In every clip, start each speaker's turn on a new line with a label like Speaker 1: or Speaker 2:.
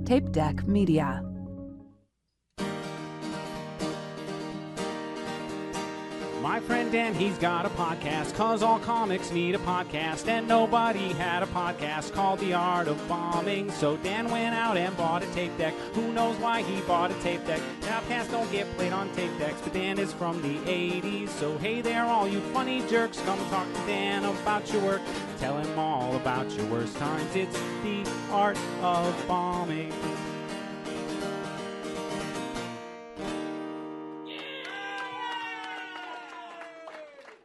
Speaker 1: Tape Deck Media.
Speaker 2: My friend Dan, he's got a podcast, cause all comics need a podcast, and nobody had a podcast called The Art of Bombing. So Dan went out and bought a tape deck. Who knows why he bought a tape deck? Podcasts don't get played on tape decks, but Dan is from the 80s. So hey there, all you funny jerks, come talk to Dan about your work. Tell him all about your worst times. It's The Art of Bombing.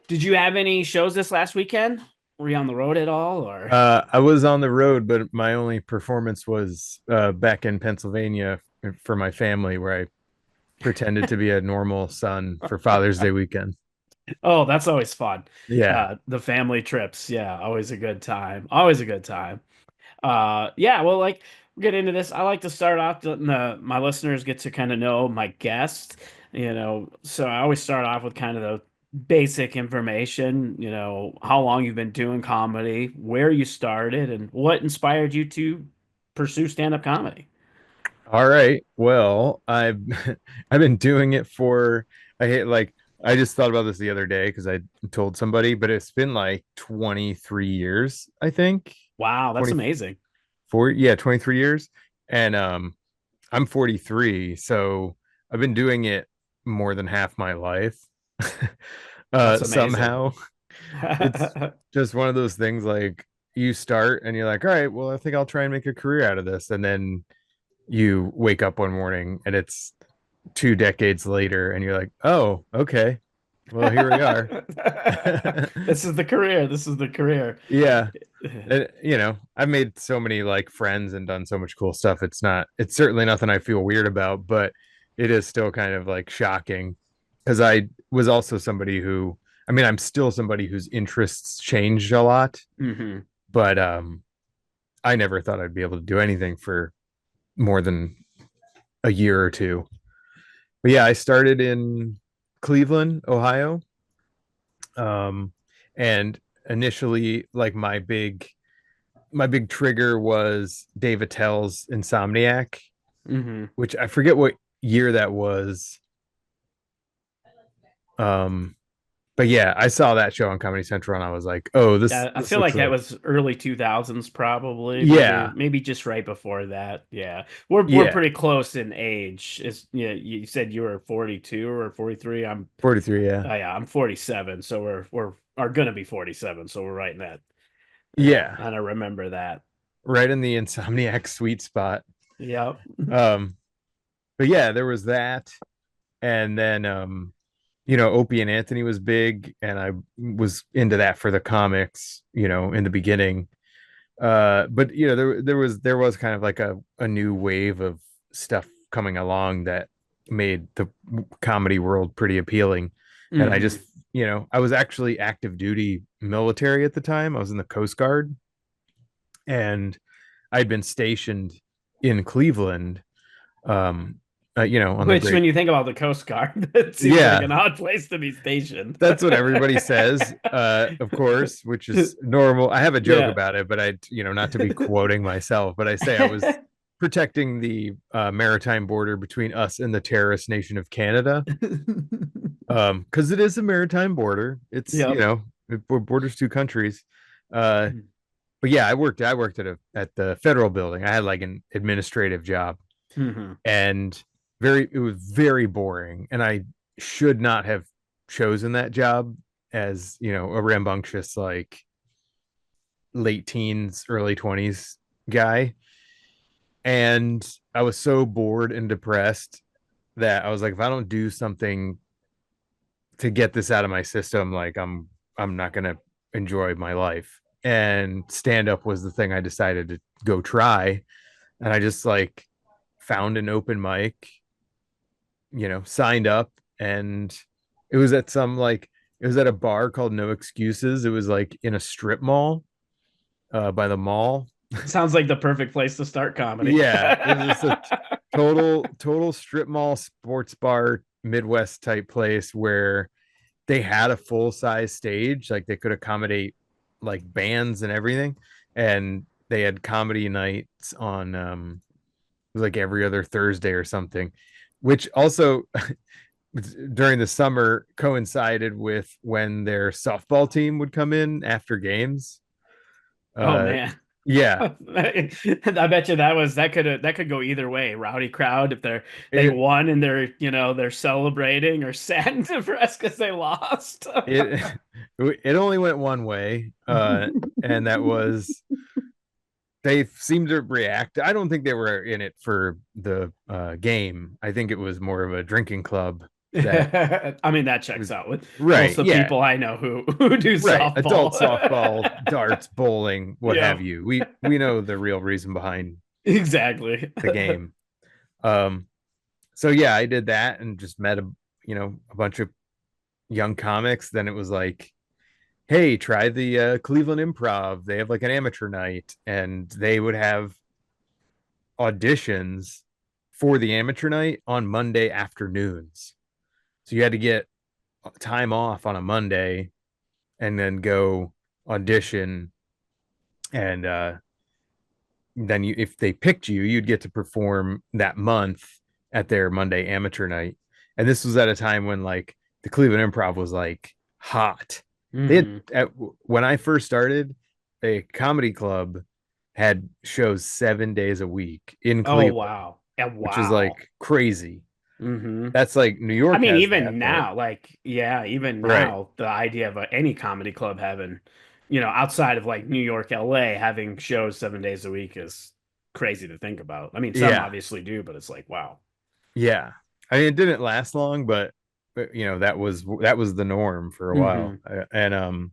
Speaker 2: Did you have any shows this last weekend? Were you on the road at all, or?
Speaker 3: I was on the road, but my only performance was back in Pennsylvania for my family, where I pretended to be a normal son for Father's Day weekend.
Speaker 2: Oh, that's always fun.
Speaker 3: Yeah.
Speaker 2: The family trips. Yeah, always a good time. Always a good time. Yeah, well, like, we'll get into this. I like to start off letting my listeners get to kind of know my guest, so I always start off with kind of the basic information, how long you've been doing comedy, where you started, and what inspired you to pursue stand-up comedy.
Speaker 3: All right. Well, I've I've been doing it for I just thought about this the other day because I told somebody, but it's been like 23 years, I think.
Speaker 2: Wow, that's
Speaker 3: 20
Speaker 2: amazing.
Speaker 3: 23 years. And I'm 43, so I've been doing it more than half my life.
Speaker 2: That's amazing.
Speaker 3: Somehow it's just one of those things, like, you start and you're like, all right, well, I think I'll try and make a career out of this, and then you wake up one morning and it's 2 decades later and you're like, oh, okay, well, here we are.
Speaker 2: This is the career.
Speaker 3: Yeah. And, I've made so many like friends and done so much cool stuff. It's certainly nothing I feel weird about, but it is still kind of like shocking, because I was also somebody who, I'm still somebody whose interests changed a lot.
Speaker 2: Mm-hmm.
Speaker 3: But I never thought I'd be able to do anything for more than a year or two. But yeah, I started in Cleveland, Ohio. And initially, like, my big trigger was Dave Attell's Insomniac,
Speaker 2: Mm-hmm.
Speaker 3: which I forget what year that was. But yeah, I saw that show on Comedy Central and I was like, oh,
Speaker 2: I feel like that was early 2000s, probably.
Speaker 3: Yeah.
Speaker 2: Maybe just right before that. Yeah. We're pretty close in age. You said you were 42 or 43. I'm
Speaker 3: 43, yeah.
Speaker 2: Yeah, I'm 47, so we're are gonna be 47, so we're right in that.
Speaker 3: Yeah.
Speaker 2: And I remember that.
Speaker 3: Right in the Insomniac sweet spot.
Speaker 2: Yep.
Speaker 3: But yeah, there was that. And then Opie and Anthony was big, and I was into that for the comics, in the beginning. But there was kind of like a new wave of stuff coming along that made the comedy world pretty appealing. Mm-hmm. And I just, I was actually active duty military at the time. I was in the Coast Guard, and I'd been stationed in Cleveland.
Speaker 2: Which, when you think about the Coast Guard, it seems like an odd place to be stationed.
Speaker 3: That's what everybody says, of course, which is normal. I have a joke about it, but not to be quoting myself, but I say I was protecting the maritime border between us and the terrorist nation of Canada. Because it is a maritime border. It's, it borders two countries. But yeah, I worked at the federal building. I had like an administrative job.
Speaker 2: Mm-hmm.
Speaker 3: And it was very boring, and I should not have chosen that job as, a rambunctious, like, late teens, early 20s guy. And I was so bored and depressed that I was like, if I don't do something to get this out of my system, like, I'm not gonna enjoy my life. And stand up was the thing I decided to go try. And I just, like, found an open mic, signed up, and it was at a bar called No Excuses. It was like in a strip mall, by the mall.
Speaker 2: Sounds like the perfect place to start comedy.
Speaker 3: Yeah, it was a total strip mall, sports bar, Midwest type place where they had a full size stage, like they could accommodate like bands and everything, and they had comedy nights on was like every other Thursday or something, which also during the summer coincided with when their softball team would come in after games.
Speaker 2: Oh
Speaker 3: Uh,
Speaker 2: man.
Speaker 3: yeah,
Speaker 2: I bet you that could go either way. Rowdy crowd if they
Speaker 3: it
Speaker 2: won and they're celebrating, or sad and depressed because they lost.
Speaker 3: it it only went one way, and that was they seemed to react. I don't think they were in it for the game. I think it was more of a drinking club that
Speaker 2: I mean, that checks
Speaker 3: was
Speaker 2: out with most
Speaker 3: right.
Speaker 2: of the
Speaker 3: Yeah,
Speaker 2: people I know who do
Speaker 3: right. Adult
Speaker 2: softball.
Speaker 3: softball, darts, bowling, what
Speaker 2: Yeah,
Speaker 3: have you. We know the real reason behind
Speaker 2: exactly.
Speaker 3: the game. Um, so yeah, I did that and just met a bunch of young comics. Then it was like, hey, try the Cleveland Improv. They have like an amateur night, and they would have auditions for the amateur night on Monday afternoons. So you had to get time off on a Monday and then go audition. And then if they picked you, you'd get to perform that month at their Monday amateur night. And this was at a time when like the Cleveland Improv was like hot. They had
Speaker 2: Hmm.
Speaker 3: when I first started, a comedy club had shows 7 days a week in
Speaker 2: Oh
Speaker 3: Cleveland,
Speaker 2: wow. Yeah,
Speaker 3: which is
Speaker 2: wow.
Speaker 3: like crazy.
Speaker 2: Hmm.
Speaker 3: That's like New
Speaker 2: I
Speaker 3: York
Speaker 2: mean,
Speaker 3: has that,
Speaker 2: even
Speaker 3: but
Speaker 2: now, like, yeah, even
Speaker 3: right.
Speaker 2: now, the idea of any comedy club having, outside of like New York, LA, having shows 7 days a week is crazy to think about. I mean, some
Speaker 3: Yeah.
Speaker 2: obviously do, but it's like, wow.
Speaker 3: Yeah. I mean, it didn't last long, but that was the norm for a while.
Speaker 2: Hmm.
Speaker 3: And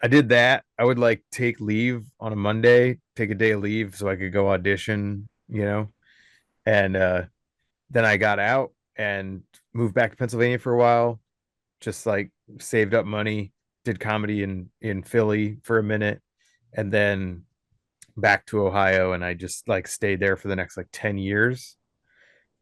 Speaker 3: I did that. I would like take leave on a Monday, take a day of leave so I could go audition. And then I got out and moved back to Pennsylvania for a while, just like saved up money, did comedy in Philly for a minute, and then back to Ohio, and I just like stayed there for the next like 10 years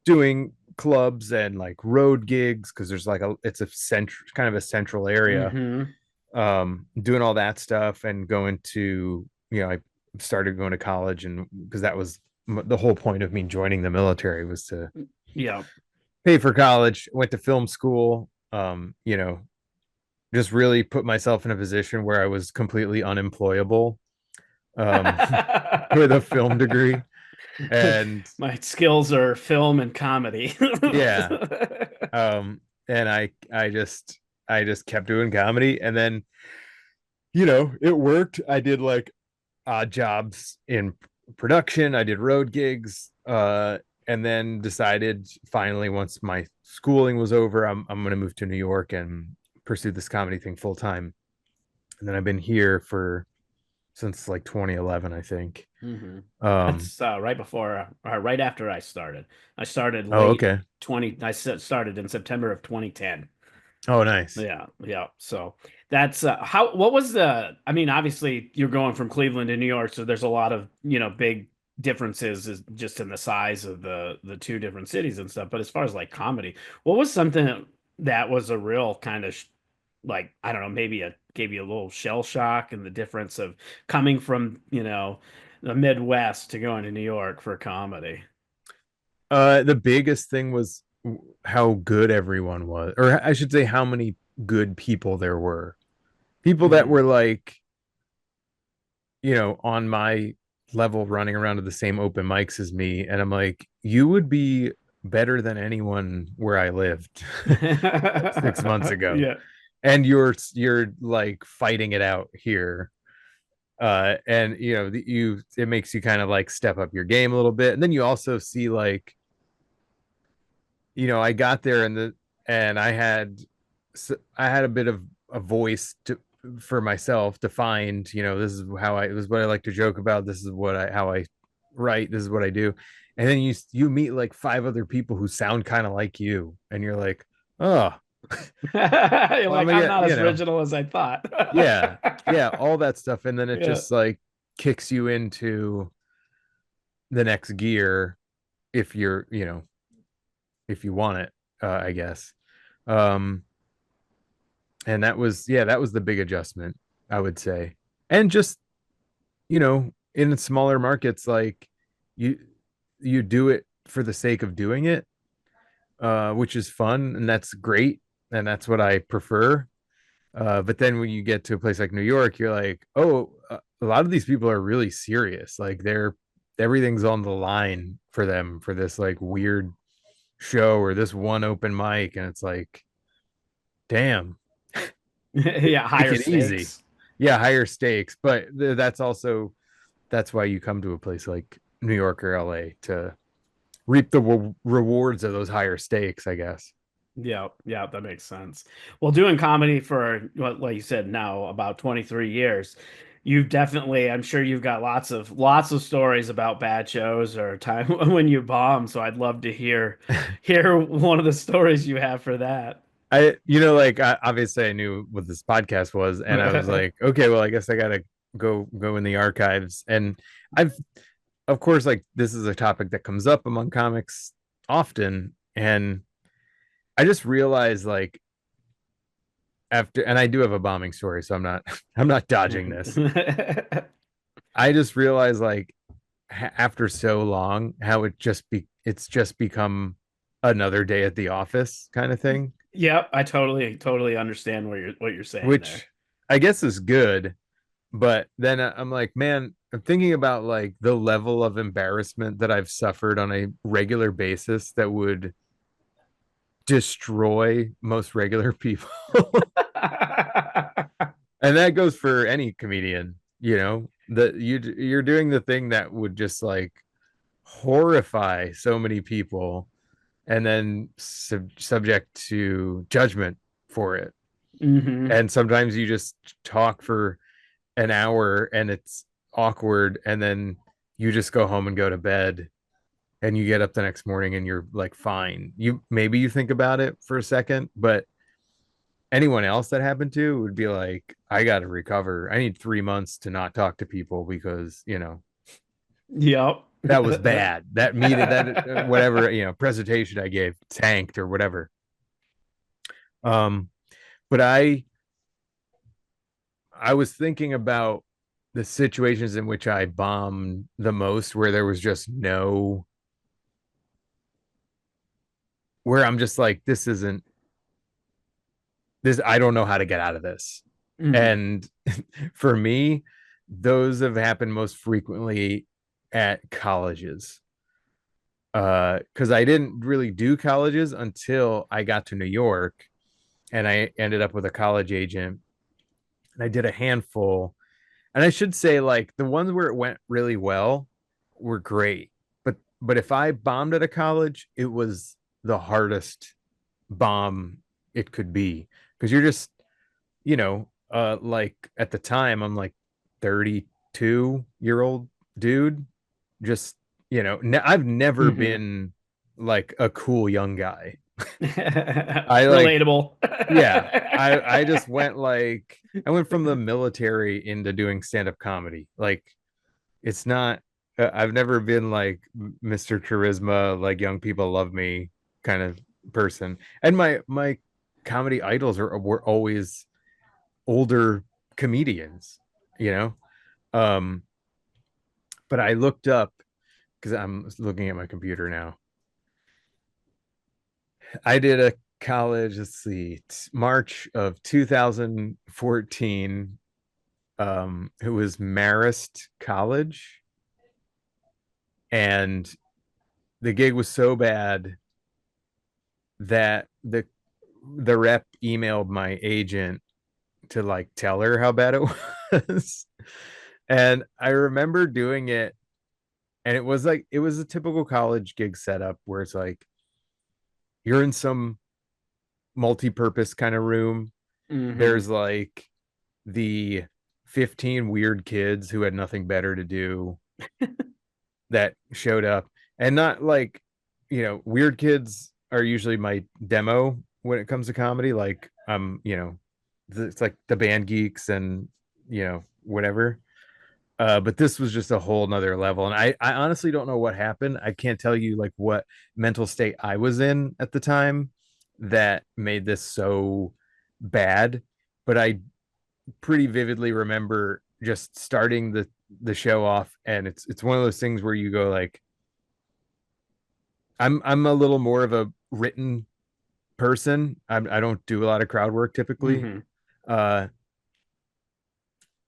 Speaker 3: doing clubs and like road gigs because there's like it's a central kind of a central area,
Speaker 2: Hmm.
Speaker 3: doing all that stuff and going to I started going to college, and because that was the whole point of me joining the military was to
Speaker 2: Yeah.
Speaker 3: pay for college. Went to film school, just really put myself in a position where I was completely unemployable, um, with a film degree. And
Speaker 2: My skills are film and comedy.
Speaker 3: yeah, and I just kept doing comedy, and then it worked. I did like odd jobs in production. I did road gigs, and then decided finally once my schooling was over, I'm going to move to New York and pursue this comedy thing full time. And then I've been here for since like 2011, I think.
Speaker 2: Hmm.
Speaker 3: Um,
Speaker 2: That's right after I started. I started
Speaker 3: oh,
Speaker 2: late
Speaker 3: okay.
Speaker 2: 20. Started in September of 2010.
Speaker 3: Oh, nice.
Speaker 2: Yeah, yeah. So that's what was I mean, obviously you're going from Cleveland to New York, so there's a lot of, big differences just in the size of the two different cities and stuff. But as far as like comedy, what was something that was a real kind of like, I don't know, maybe it gave you a little shell shock, and the difference of coming from, the Midwest to going to New York for comedy.
Speaker 3: The biggest thing was how good everyone was, or I should say, how many good people there were. People that
Speaker 2: Hmm.
Speaker 3: were like, on my level running around to the same open mics as me. And I'm like, you would be better than anyone where I lived 6 months ago.
Speaker 2: Yeah.
Speaker 3: And you're like fighting it out here. And it makes you kind of like step up your game a little bit. And then you also see like, I got there and I had a bit of a voice for myself to find, this is what I like to joke about. This is how I write. This is what I do. And then you meet like five other people who sound kind of like you, and you're like, oh,
Speaker 2: You're
Speaker 3: well,
Speaker 2: like,
Speaker 3: I'm
Speaker 2: I'm
Speaker 3: yeah,
Speaker 2: not as original as I thought.
Speaker 3: yeah, yeah, all that stuff. And then it
Speaker 2: Yeah.
Speaker 3: just like kicks you into the next gear if if you want it, I guess. Um, and that was the big adjustment, I would say. And just in smaller markets, like you you do it for the sake of doing it, which is fun and that's great, and that's what I prefer. But then when you get to a place like New York, you're like, oh, a lot of these people are really serious. Like everything's on the line for them for this like weird show or this one open mic, and it's like, damn,
Speaker 2: Yeah,
Speaker 3: take
Speaker 2: higher
Speaker 3: it easy.
Speaker 2: stakes.
Speaker 3: Yeah, higher stakes, but that's why you come to a place like New York or LA to reap the rewards of those higher stakes, I guess.
Speaker 2: Yeah, yeah, that makes sense. Well, doing comedy for what, like you said, now about 23 years, you've definitely, I'm sure you've got lots of stories about bad shows or time when you bomb. So I'd love to hear one of the stories you have for that.
Speaker 3: Like obviously I knew what this podcast was, and I was like, okay, well, I guess I gotta go in the archives. And I've, of course, like this is a topic that comes up among comics often, and I just realized like after, and I do have a bombing story, so I'm not I'm not dodging this. I just realized like after so long how it's just become another day at the office kind of thing,
Speaker 2: Yep, I totally understand what you're saying there.
Speaker 3: which I guess is good. But then I'm like, man, I'm thinking about like the level of embarrassment that I've suffered on a regular basis that would destroy most regular people. And that goes for any comedian, that you're doing the thing that would just like horrify so many people, and then subject to judgment for it.
Speaker 2: Hmm.
Speaker 3: And sometimes you just talk for an hour and it's awkward, and then you just go home and go to bed, and you get up the next morning and you're like fine. You think about it for a second, but anyone else that happened to would be like, I got to recover. I need 3 months to not talk to people because
Speaker 2: Yep.
Speaker 3: that was bad. That meeting, that whatever presentation I gave tanked or whatever. But I was thinking about the situations in which I bombed the most, where there was just no, where I'm just like, this isn't this. I don't know how to get out of this.
Speaker 2: Mhm.
Speaker 3: And for me, those have happened most frequently at colleges. Because I didn't really do colleges until I got to New York, and I ended up with a college agent, and I did a handful. And I should say, like, the ones where it went really well were great. But if I bombed at a college, it was the hardest bomb it could be. Because you're just, like at the time, I'm like 32-year-old dude. Just, I've never
Speaker 2: Mhm.
Speaker 3: been like a cool young guy. I like,
Speaker 2: Relatable.
Speaker 3: yeah, I just went like, I went from the military into doing stand-up comedy. Like, it's not, I've never been like Mr. Charisma, like young people love me kind of person. And my comedy idols were always older comedians, you know. Um, but I looked up, because I'm looking at my computer now. I did a college, let's see, March of 2014. It was Marist College, and the gig was so bad that the rep emailed my agent to like tell her how bad it was. And I remember doing it, and it was a typical college gig setup where it's like you're in some multi-purpose kind of room.
Speaker 2: Hmm.
Speaker 3: There's like the 15 weird kids who had nothing better to do that showed up, and not like, weird kids are usually my demo when it comes to comedy. Like, it's like the band geeks and whatever. But this was just a whole nother level, and I honestly don't know what happened. I can't tell you like what mental state I was in at the time that made this so bad, but I pretty vividly remember just starting the show off, and it's one of those things where you go like, I'm a little more of a written person. I don't do a lot of crowd work typically.
Speaker 2: Hmm.
Speaker 3: Uh,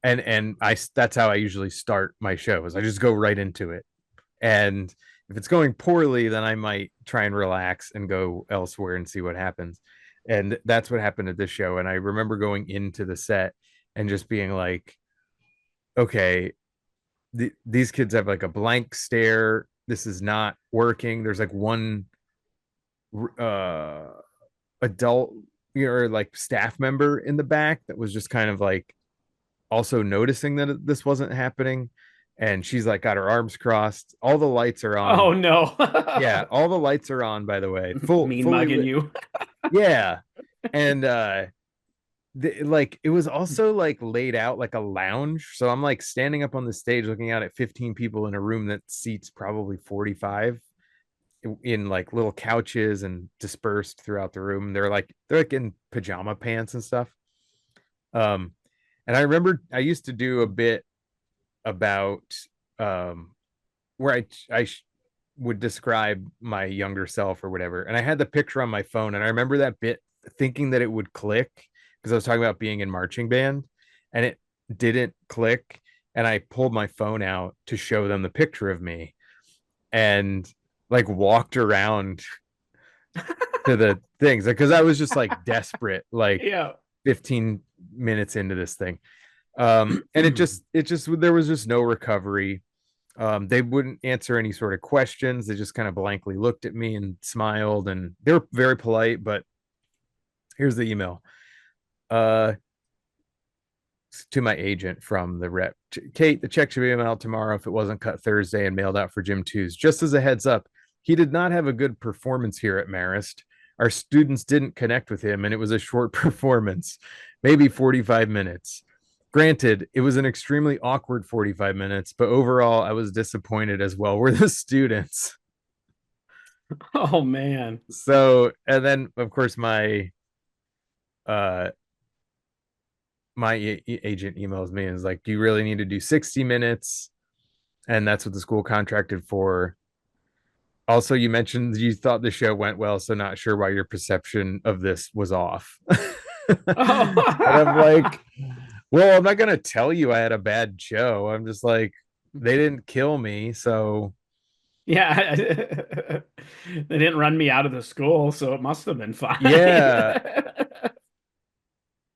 Speaker 3: and that's how I usually start my shows. I just go right into it. And if it's going poorly, then I might try and relax and go elsewhere and see what happens. And that's what happened at this show. And I remember going into the set and just being like, okay, these kids have like a blank stare. This is not working. There's like one uh adult, or like staff member in the back that was just kind of like also noticing that this wasn't happening. And she's like got her arms crossed. All the lights are
Speaker 2: Oh
Speaker 3: on.
Speaker 2: no.
Speaker 3: Yeah, all the lights are on, by the way.
Speaker 2: Mean
Speaker 3: Fully
Speaker 2: mugging
Speaker 3: lit.
Speaker 2: you.
Speaker 3: Yeah. And like it was also like laid out like a lounge. So I'm like standing up on the stage looking out at 15 people in a room that seats probably 45 in like little couches and dispersed throughout the room. They're like in pajama pants and stuff. Um and I remember I used to do a bit about um where would describe my younger self or whatever. And I had the picture on my phone, and I remember that bit thinking that it would click because I was talking about being in marching band, and it didn't click. And I pulled my phone out to show them the picture of me, and like walked around to the things because I was just like desperate, like
Speaker 2: Yeah.
Speaker 3: 15 minutes into this thing. And it just there was just no recovery. They wouldn't answer any sort of questions. They just kind of blankly looked at me and smiled, and they were very polite. But here's the email uh, to my agent from the rep. Kate, the check should be mailed tomorrow if it wasn't cut Thursday and mailed out for Jim Tews. Just as a heads up, he did not have a good performance here at Marist. Our students didn't connect with him, and it was a short performance, maybe 45 minutes. Granted, it was an extremely awkward 45 minutes, but overall, I was disappointed as well. Were the students.
Speaker 2: Oh man.
Speaker 3: So, and then of course, uh, my agent emails me and is like, "Do you really need to do 60 minutes?" And that's what the school contracted for. Also, you mentioned you thought the show went well, so not sure why your perception of this was off. And I'm like,
Speaker 2: Oh.
Speaker 3: well, I'm not gonna tell you I had a bad show. I'm just like, they didn't kill me, so
Speaker 2: Yeah. They didn't run me out of the school, so it must have been fine.
Speaker 3: yeah.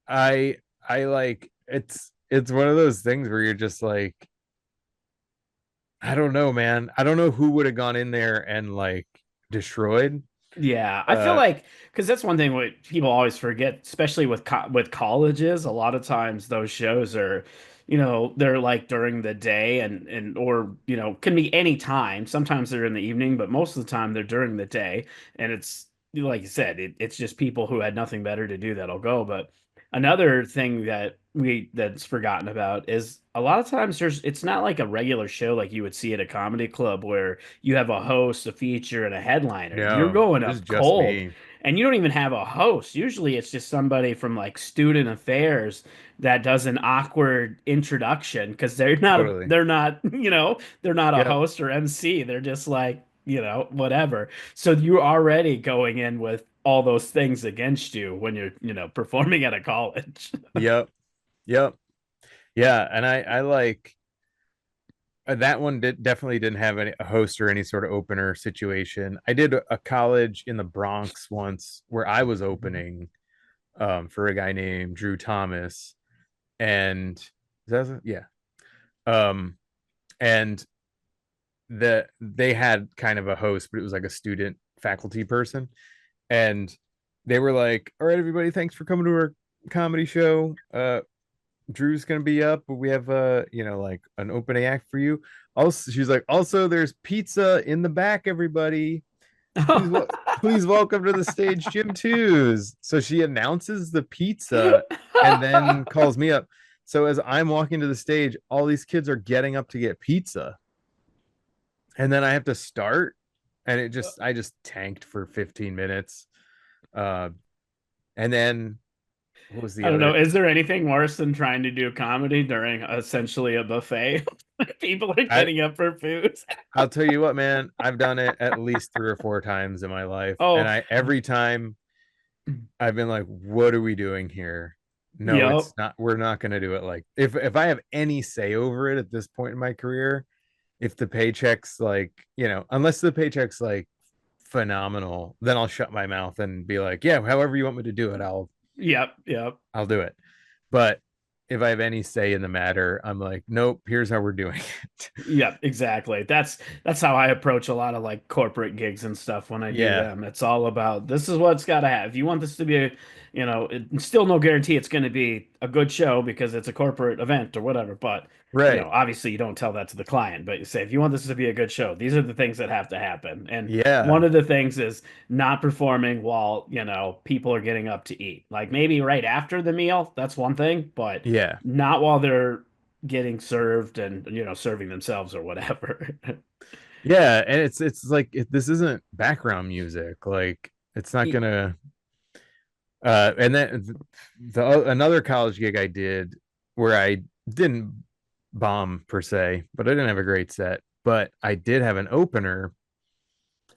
Speaker 3: I I like it's one of those things where you're just like, I don't know, man. I don't know who would have gone in there and like destroyed.
Speaker 2: Yeah, I feel
Speaker 3: Uh
Speaker 2: like because that's one thing what people always forget, especially with with colleges. A lot of times those shows are, they're like during the day and or can be any time. Sometimes they're in the evening, but most of the time they're during the day. And it's like you said, it's just people who had nothing better to do that'll go. But another thing that's forgotten about is a lot of times it's not like a regular show like you would see at a comedy club where you have a host, a feature, and a headliner. You're
Speaker 3: no,
Speaker 2: going
Speaker 3: this is
Speaker 2: up
Speaker 3: just
Speaker 2: cold,
Speaker 3: me.
Speaker 2: and you don't even have a host. Usually, it's just somebody from like student affairs that does an awkward introduction because
Speaker 3: Totally.
Speaker 2: they're not a
Speaker 3: Yep.
Speaker 2: host or MC. They're just like whatever. So you're already going in with all those things against you when you're performing at a college.
Speaker 3: Yep. Yep. Yeah, and I like that one definitely didn't have a host or any sort of opener situation. I did a college in the Bronx once where I was opening for a guy named Drew Thomas, and yeah, um, and they had kind of a host, but it was like a student faculty person, and they were like, "All right, everybody, thanks for coming to our comedy show. Drew's gonna be up, but we have like an opening act for you." Also, she's like, also there's pizza in the back, everybody. Please, please welcome to the stage, Jim Tews. So she announces the pizza and then calls me up. So as I'm walking to the stage, all these kids are getting up to get pizza, and then I have to start, and I just tanked for 15 minutes, uh, and then what was the
Speaker 2: I don't know.
Speaker 3: other?
Speaker 2: Is there anything worse than trying to do comedy during essentially a buffet? People are
Speaker 3: I
Speaker 2: getting up for food.
Speaker 3: I'll tell you what, man. I've done it at least 3 or 4 times in my life, and
Speaker 2: Oh,
Speaker 3: I every time I've been like, "What are we doing here?" No,
Speaker 2: yep.
Speaker 3: it's not. We're not going to do it. Like, if I have any say over it at this point in my career, if the paycheck's like, unless the paycheck's like phenomenal, then I'll shut my mouth and be like, "Yeah, however you want me to do it,
Speaker 2: Yep. Yep.
Speaker 3: I'll do it." But if I have any say in the matter, I'm like, "Nope, here's how we're doing it."
Speaker 2: Yep, exactly. That's how I approach a lot of like corporate gigs and stuff when I do
Speaker 3: Yeah,
Speaker 2: them. It's all about this is what it's got to have. If you want this to be it's still no guarantee it's going to be a good show because it's a corporate event or whatever. But
Speaker 3: right.
Speaker 2: obviously you don't tell that to the client, but you say if you want this to be a good show, these are the things that have to happen. And
Speaker 3: Yeah,
Speaker 2: one of the things is not performing while people are getting up to eat. Like maybe right after the meal, that's one thing, but
Speaker 3: yeah.
Speaker 2: not while they're getting served and serving themselves or whatever.
Speaker 3: Yeah, and it's like this isn't background music. Like it's not gonna. And then another college gig I did where I didn't bomb per se, but I didn't have a great set. But I did have an opener,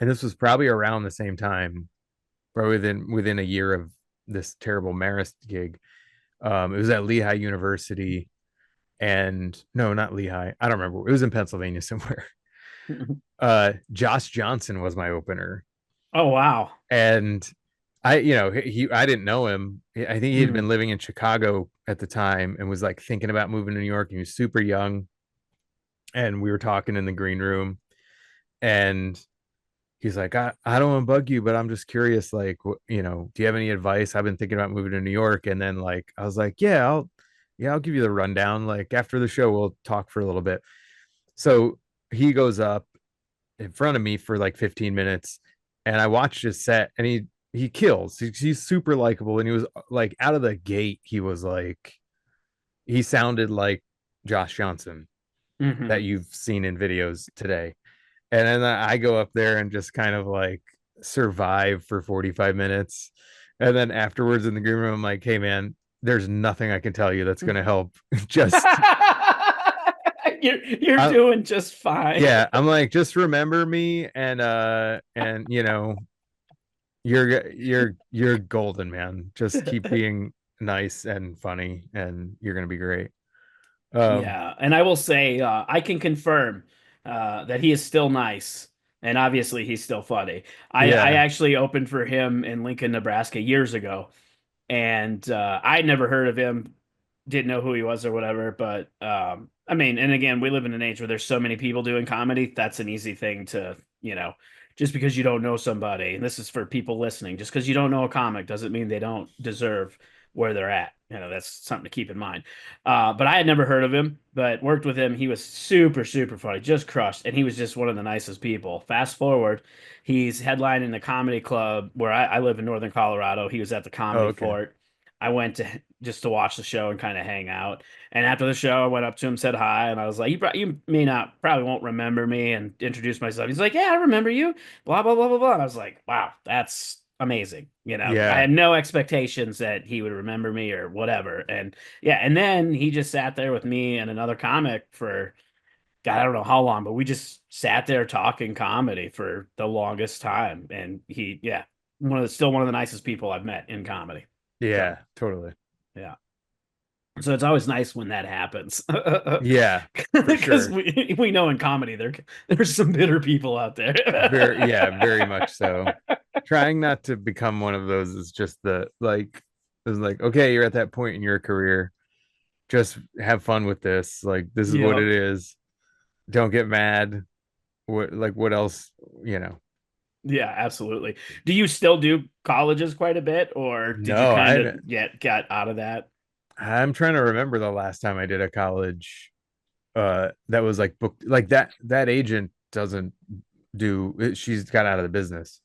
Speaker 3: and this was probably around the same time, probably within a year of this terrible Marist gig. It was at Lehigh University, and no, not Lehigh. I don't remember. It was in Pennsylvania somewhere. Josh Johnson was my opener,
Speaker 2: Oh wow.
Speaker 3: and I didn't know him. I think he had been living in Chicago at the time and was like thinking about moving to New York. He was super young, and we were talking in the green room, and he's like, I don't want to bug you, but I'm just curious, like, do you have any advice? I've been thinking about moving to New York. And then like I was like, I'll give you the rundown. Like after the show, we'll talk for a little bit. So he goes up in front of me for like 15 minutes, and I watched his set, and he kills. He's super likable, and he was like out of the gate, he sounded like Josh Johnson that
Speaker 2: Hmm.
Speaker 3: you've seen in videos today. And then I go up there and just kind of like survive for 45 minutes. And then afterwards in the green room, I'm like, hey man, there's nothing I can tell you that's going to help. Just
Speaker 2: You're
Speaker 3: I,
Speaker 2: doing just fine.
Speaker 3: yeah, I'm like, just remember me, and you're golden, man. Just keep being nice and funny, and you're gonna be great. Um,
Speaker 2: Yeah, and I will say I can confirm that he is still nice, and obviously he's still funny. I
Speaker 3: yeah.
Speaker 2: actually opened for him in Lincoln, Nebraska years ago, and I'd never heard of him, didn't know who he was or whatever. But I mean, and again, we live in an age where there's so many people doing comedy. That's an easy thing to, just because you don't know somebody, and this is for people listening, just because you don't know a comic doesn't mean they don't deserve where they're at. That's something to keep in mind. But I had never heard of him, but worked with him. He was super, super funny, just crushed. And he was just one of the nicest people. Fast forward, he's headlining the comedy club where I live in Northern Colorado. He was at the
Speaker 3: Oh,
Speaker 2: Comedy
Speaker 3: okay.
Speaker 2: Fort. I went to just to watch the show and kind of hang out. And after the show, I went up to him, said hi, and I was like, "You may not, probably won't remember me," and introduced myself. He's like, "Yeah, I remember you." Blah blah blah blah blah. And I was like, "Wow, that's amazing." I
Speaker 3: Yeah,
Speaker 2: had no expectations that he would remember me or whatever. And yeah, and then he just sat there with me and another comic for God, I don't know how long, but we just sat there talking comedy for the longest time. And yeah, still one of the nicest people I've met in comedy. So
Speaker 3: yeah, totally.
Speaker 2: yeah. So it's always nice when that happens.
Speaker 3: Yeah, for
Speaker 2: Because
Speaker 3: sure.
Speaker 2: we know in comedy there's some bitter people out there.
Speaker 3: Very much so. Trying not to become one of those is just the like is like, okay, you're at that point in your career. Just have fun with this. Like this is what
Speaker 2: Yep.
Speaker 3: it is. Don't get mad. What else, you know?
Speaker 2: Yeah, absolutely. Do you still do colleges quite a bit, or did you
Speaker 3: No,
Speaker 2: kind
Speaker 3: I
Speaker 2: of get out of that?
Speaker 3: I'm trying to remember the last time I did a college that was like booked like that agent doesn't she's got out of the business.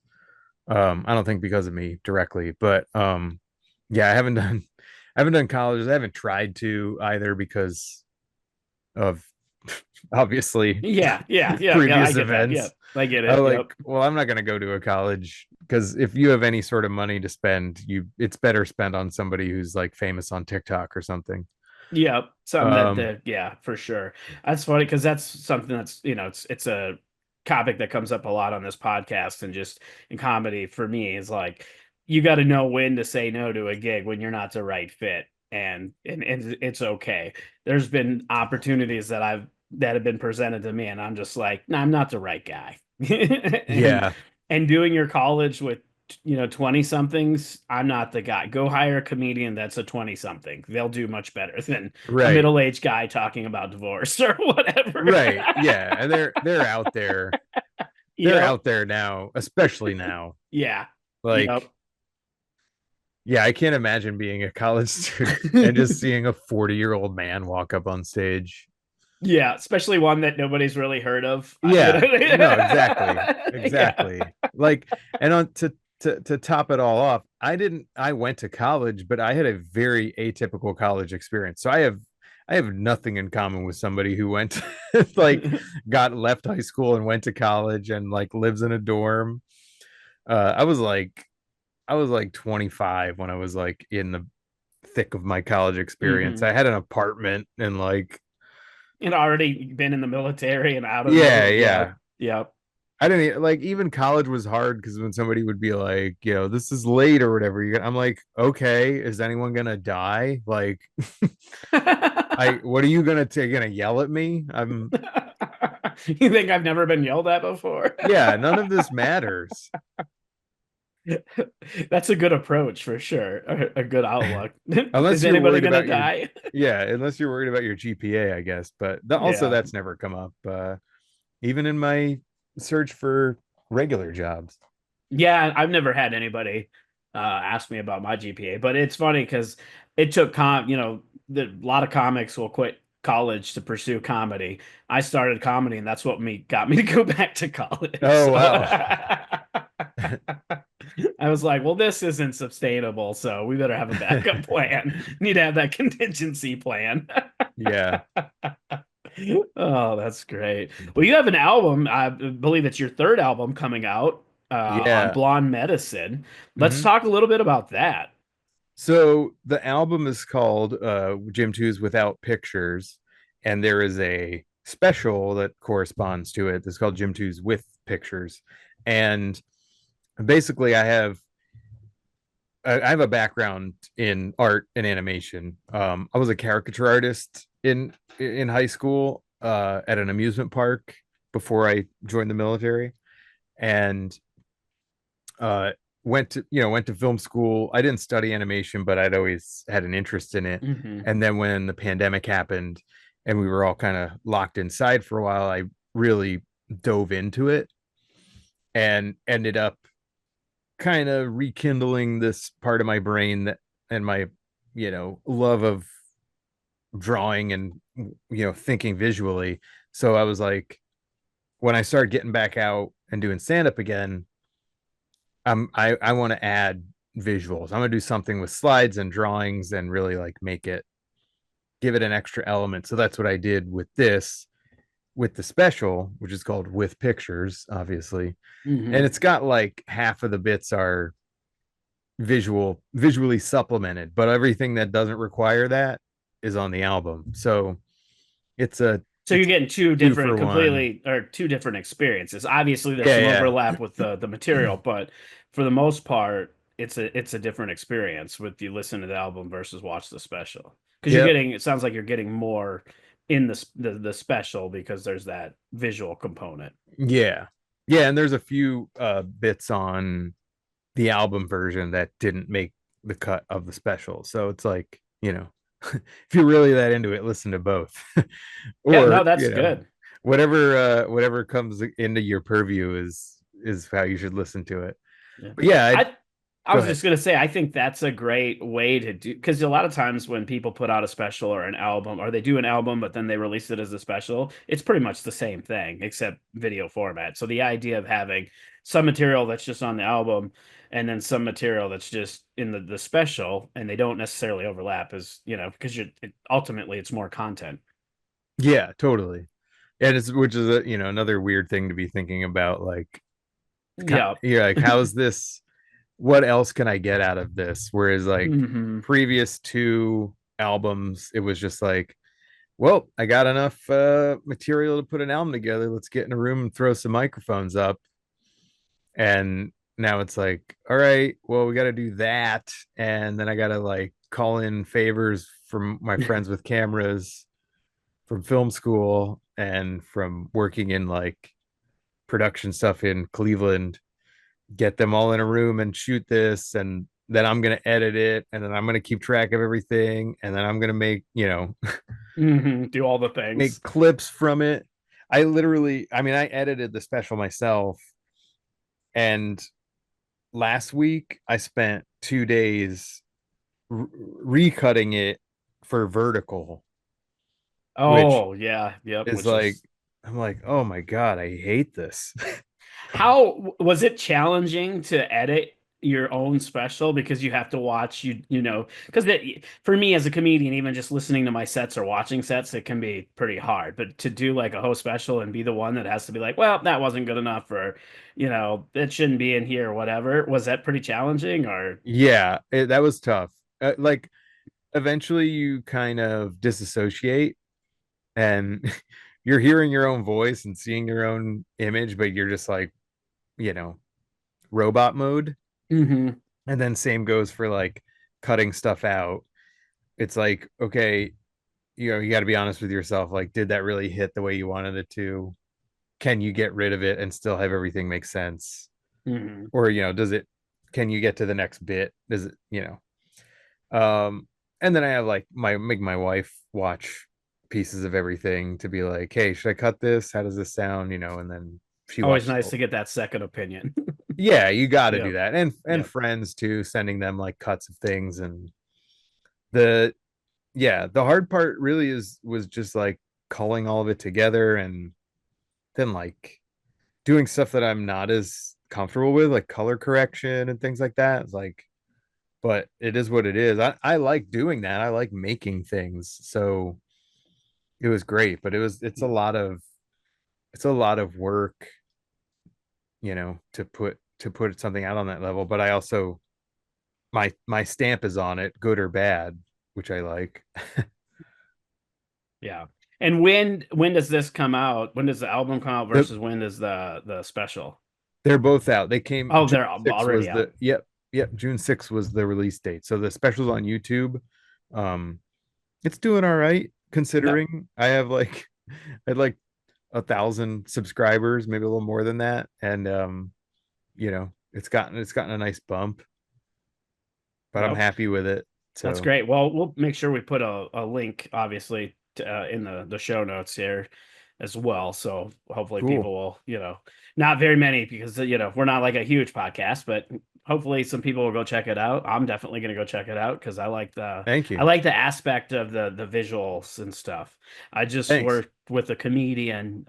Speaker 3: I don't think because of me directly, but yeah, I haven't done colleges. I haven't tried to either because of obviously
Speaker 2: Yeah, yeah, yeah, yeah. I
Speaker 3: previous
Speaker 2: get that. Yeah,
Speaker 3: events.
Speaker 2: I get
Speaker 3: I
Speaker 2: it.
Speaker 3: like,
Speaker 2: Yep.
Speaker 3: well, I'm not gonna go to a college because if you have any sort of money to spend, it's better spent on somebody who's like famous on TikTok or something.
Speaker 2: Yeah, something
Speaker 3: Um,
Speaker 2: yeah, for sure. That's funny because that's something that's, it's a topic that comes up a lot on this podcast and just in comedy for me is like you got to know when to say no to a gig when you're not the right fit, and it's okay. There's been opportunities that have been presented to me and I'm just like, no, I'm not the right guy. and
Speaker 3: yeah,
Speaker 2: and doing your college with 20 somethings, I'm not the guy. Go hire a comedian that's a 20 something. They'll do much better than a
Speaker 3: right,
Speaker 2: middle-aged guy talking about divorce or whatever.
Speaker 3: right, yeah, and they're out there. They're
Speaker 2: Yep.
Speaker 3: out there now, especially now.
Speaker 2: Yeah.
Speaker 3: Like,
Speaker 2: Yep.
Speaker 3: yeah, I can't imagine being a college student and just seeing a 40-year-old man walk up on stage.
Speaker 2: Yeah, especially one that nobody's really heard of.
Speaker 3: Yeah, no, exactly,
Speaker 2: Yeah.
Speaker 3: exactly. Like, and on to top it all off, I went to college, but I had a very atypical college experience. So I have nothing in common with somebody who went like got left high school and went to college and like lives in a dorm. I was like 25 when I was like in the thick of my college experience.
Speaker 2: hmm
Speaker 3: I had an apartment and like,
Speaker 2: And already been in the military and out of the
Speaker 3: yeah,
Speaker 2: military. Yep.
Speaker 3: yeah.
Speaker 2: Yep.
Speaker 3: I didn't like even college was hard because when somebody would be like, this is late or whatever, I'm like, okay, is anyone gonna die? Like, what are you gonna yell at me?
Speaker 2: You think I've never been yelled at before?
Speaker 3: Yeah, none of this matters.
Speaker 2: That's a good approach for sure. A good outlook.
Speaker 3: Unless
Speaker 2: Is
Speaker 3: you're
Speaker 2: anybody
Speaker 3: worried
Speaker 2: gonna
Speaker 3: about
Speaker 2: die?
Speaker 3: unless you're worried about your GPA, I guess. But also
Speaker 2: Yeah.
Speaker 3: that's never come up. Even in my search for regular jobs.
Speaker 2: Yeah, I've never had anybody ask me about my GPA, but it's funny because it took a lot of comics will quit college to pursue comedy. I started comedy, and that's what got me to go back to college.
Speaker 3: Oh
Speaker 2: So
Speaker 3: wow.
Speaker 2: I was like, well, this isn't sustainable, so we better have a backup plan. Need to have that contingency plan.
Speaker 3: Yeah.
Speaker 2: Oh, that's great. Well, you have an album. I believe it's your third album coming out on
Speaker 3: Yeah.
Speaker 2: Blonde Medicine. Let's
Speaker 3: hmm
Speaker 2: talk a little bit about that.
Speaker 3: So the album is called Jim Tews Without Pictures, and there is a special that corresponds to it. It's called Jim Tews with Pictures. And basically I have a background in art and animation. I was a caricature artist in high school at an amusement park before I joined the military, and uh, went to film school. I didn't study animation, but I'd always had an interest in it.
Speaker 2: hmm
Speaker 3: And then when the pandemic happened and we were all kind of locked inside for a while, I really dove into it and ended up kind of rekindling this part of my brain that and my love of drawing and thinking visually. So I was like, when I started getting back out and doing stand up again, I want to add visuals. I'm gonna do something with slides and drawings and really like give it an extra element. So that's what I did with the special, which is called With Pictures, obviously. And
Speaker 2: hmm
Speaker 3: it's got like half of the bits are visually supplemented, but everything that doesn't require that is on the album. So it's a
Speaker 2: So you're
Speaker 3: it's
Speaker 2: getting two
Speaker 3: two for
Speaker 2: different,
Speaker 3: one.
Speaker 2: completely, or two different experiences. Obviously, there's some
Speaker 3: Yeah,
Speaker 2: overlap with the material, but for the most part, it's a different experience with you listen to the album versus watch the special. Because
Speaker 3: yep,
Speaker 2: it sounds like you're getting more in the special because there's that visual component.
Speaker 3: yeah, yeah. And there's a few bits on the album version that didn't make the cut of the special. So it's like, if you're really that into it, listen to both.
Speaker 2: Yeah, no,
Speaker 3: Or,
Speaker 2: that's good.
Speaker 3: whatever comes into your purview is how you should listen to it.
Speaker 2: Yeah.
Speaker 3: But yeah,
Speaker 2: I
Speaker 3: go
Speaker 2: was
Speaker 3: ahead.
Speaker 2: just gonna say I think that's a great way to do because a lot of times when people put out a special or an album or they do an album but then they release it as a special, it's pretty much the same thing except video format. So the idea of having some material that's just on the album and then some material that's just in the special and they don't necessarily overlap is, because ultimately it's more content.
Speaker 3: Yeah, totally. And which is another weird thing to be thinking about, like
Speaker 2: Yeah.
Speaker 3: You're like, how's this? What else can I get out of this? Whereas like
Speaker 2: Hmm.
Speaker 3: previous two albums, it was just like, well, I got enough material to put an album together. Let's get in a room and throw some microphones up. And now it's like, all right, well, we got to do that. And then I got to like call in favors from my friends with cameras from film school and from working in like production stuff in Cleveland, get them all in a room and shoot this. And then I'm going to edit it. And then I'm going to keep track of everything. And then I'm going to make,
Speaker 2: Do all the
Speaker 3: make
Speaker 2: things.
Speaker 3: clips from it. I edited the special myself. And last week I spent 2 days recutting it for vertical, which
Speaker 2: Oh, yeah. Yep.
Speaker 3: is
Speaker 2: Which
Speaker 3: like,
Speaker 2: is
Speaker 3: I'm like, oh my God, I hate this.
Speaker 2: how was it challenging to edit your own special because you have to watch because for me as a comedian, even just listening to my sets or watching sets, it can be pretty hard. But to do like a host special and be the one that has to be like, well, that wasn't good enough, or it shouldn't be in here or whatever, was that pretty challenging or?
Speaker 3: Yeah, that was tough. Like eventually you kind of disassociate and you're hearing your own voice and seeing your own image, but you're just like, you know, robot mode.
Speaker 2: Hmm.
Speaker 3: And then same goes for like cutting stuff out. It's like, okay, you got to be honest with yourself. Like, did that really hit the way you wanted it to? Can you get rid of it and still have everything make sense?
Speaker 2: Hmm.
Speaker 3: Or, can you get to the next bit? Does it, and then I have like make my wife watch pieces of everything to be like, hey, should I cut this? How does this sound? And then she
Speaker 2: Always
Speaker 3: watched.
Speaker 2: nice to get that second opinion.
Speaker 3: Yeah, you got to do
Speaker 2: Yep.
Speaker 3: that, and
Speaker 2: Yep.
Speaker 3: friends too, sending them like cuts of things, and the the hard part really was just like culling all of it together, and then like doing stuff that I'm not as comfortable with, like color correction and things like that. It's like, but it is what it is. I like doing that. I like making things. So it was great, but it's a lot of work, to put something out on that level. But I also my stamp is on it, good or bad, which I like.
Speaker 2: Yeah. And when does this come out? When does the album come out
Speaker 3: The,
Speaker 2: versus when does the special?
Speaker 3: they're both out. They came
Speaker 2: Oh,
Speaker 3: June
Speaker 2: they're
Speaker 3: 6th
Speaker 2: already
Speaker 3: was
Speaker 2: out.
Speaker 3: the yep, June 6th was the release date. So the special's on YouTube. Um it's doing all right
Speaker 2: Yep.
Speaker 3: considering I had like 1,000 subscribers, maybe a little more than that. And it's gotten a nice bump, but I'm
Speaker 2: Well,
Speaker 3: happy with it.
Speaker 2: that's
Speaker 3: So
Speaker 2: great. Well, we'll make sure we put a link, obviously, in the show notes here as well. So hopefully
Speaker 3: cool.
Speaker 2: people will, not very many because, we're not like a huge podcast, but hopefully some people will go check it out. I'm definitely going to go check it out because
Speaker 3: Thank
Speaker 2: I
Speaker 3: you.
Speaker 2: like the aspect of the visuals and stuff. I just
Speaker 3: Thanks.
Speaker 2: worked with a comedian.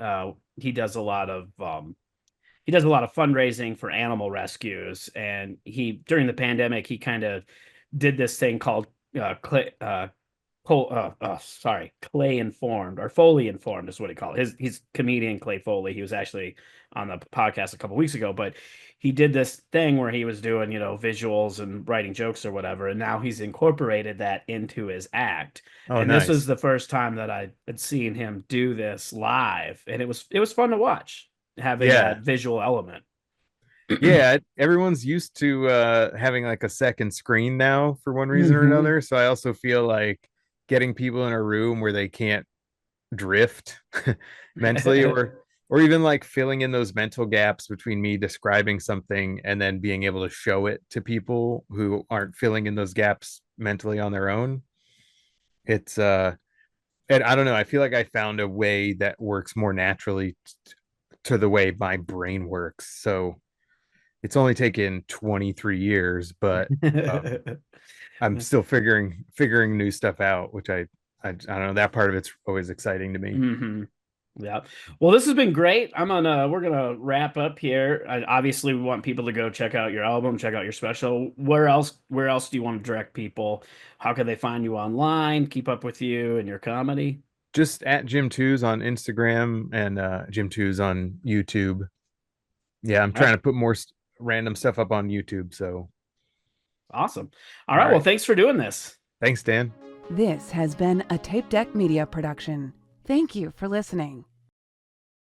Speaker 2: He does a lot of fundraising for animal rescues, and during the pandemic he kind of did this thing called clay, clay informed or Foley informed is what he called it. He's comedian Clay Foley. He was actually on the podcast a couple weeks ago, but he did this thing where he was doing visuals and writing jokes or whatever, and now he's incorporated that into his act.
Speaker 3: Oh,
Speaker 2: And this was
Speaker 3: nice.
Speaker 2: the first time that I had seen him do this live, and it was fun to watch, having that
Speaker 3: Yeah.
Speaker 2: visual element.
Speaker 3: Yeah, everyone's used to having like a second screen now for one reason or
Speaker 2: Hmm.
Speaker 3: another. So I also feel like getting people in a room where they can't drift mentally, or even like filling in those mental gaps between me describing something and then being able to show it to people who aren't filling in those gaps mentally on their own. It's and I don't know, I feel like I found a way that works more naturally to the way my brain works. So it's only taken 23 years, but I'm still figuring new stuff out, which I don't know, that part of it's always exciting to me.
Speaker 2: Hmm. Yeah. Well, this has been great. We're gonna wrap up here. Obviously, we want people to go check out your album, check out your special. Where else do you want to direct people? How can they find you online, keep up with you and your comedy?
Speaker 3: Just at Jim Tews on Instagram and Jim Tews on YouTube. Yeah, I'm trying to put more random stuff up on YouTube. So
Speaker 2: awesome. All right. Well, thanks for doing this.
Speaker 3: Thanks, Dan.
Speaker 1: This has been a Tape Deck Media production. Thank you for listening.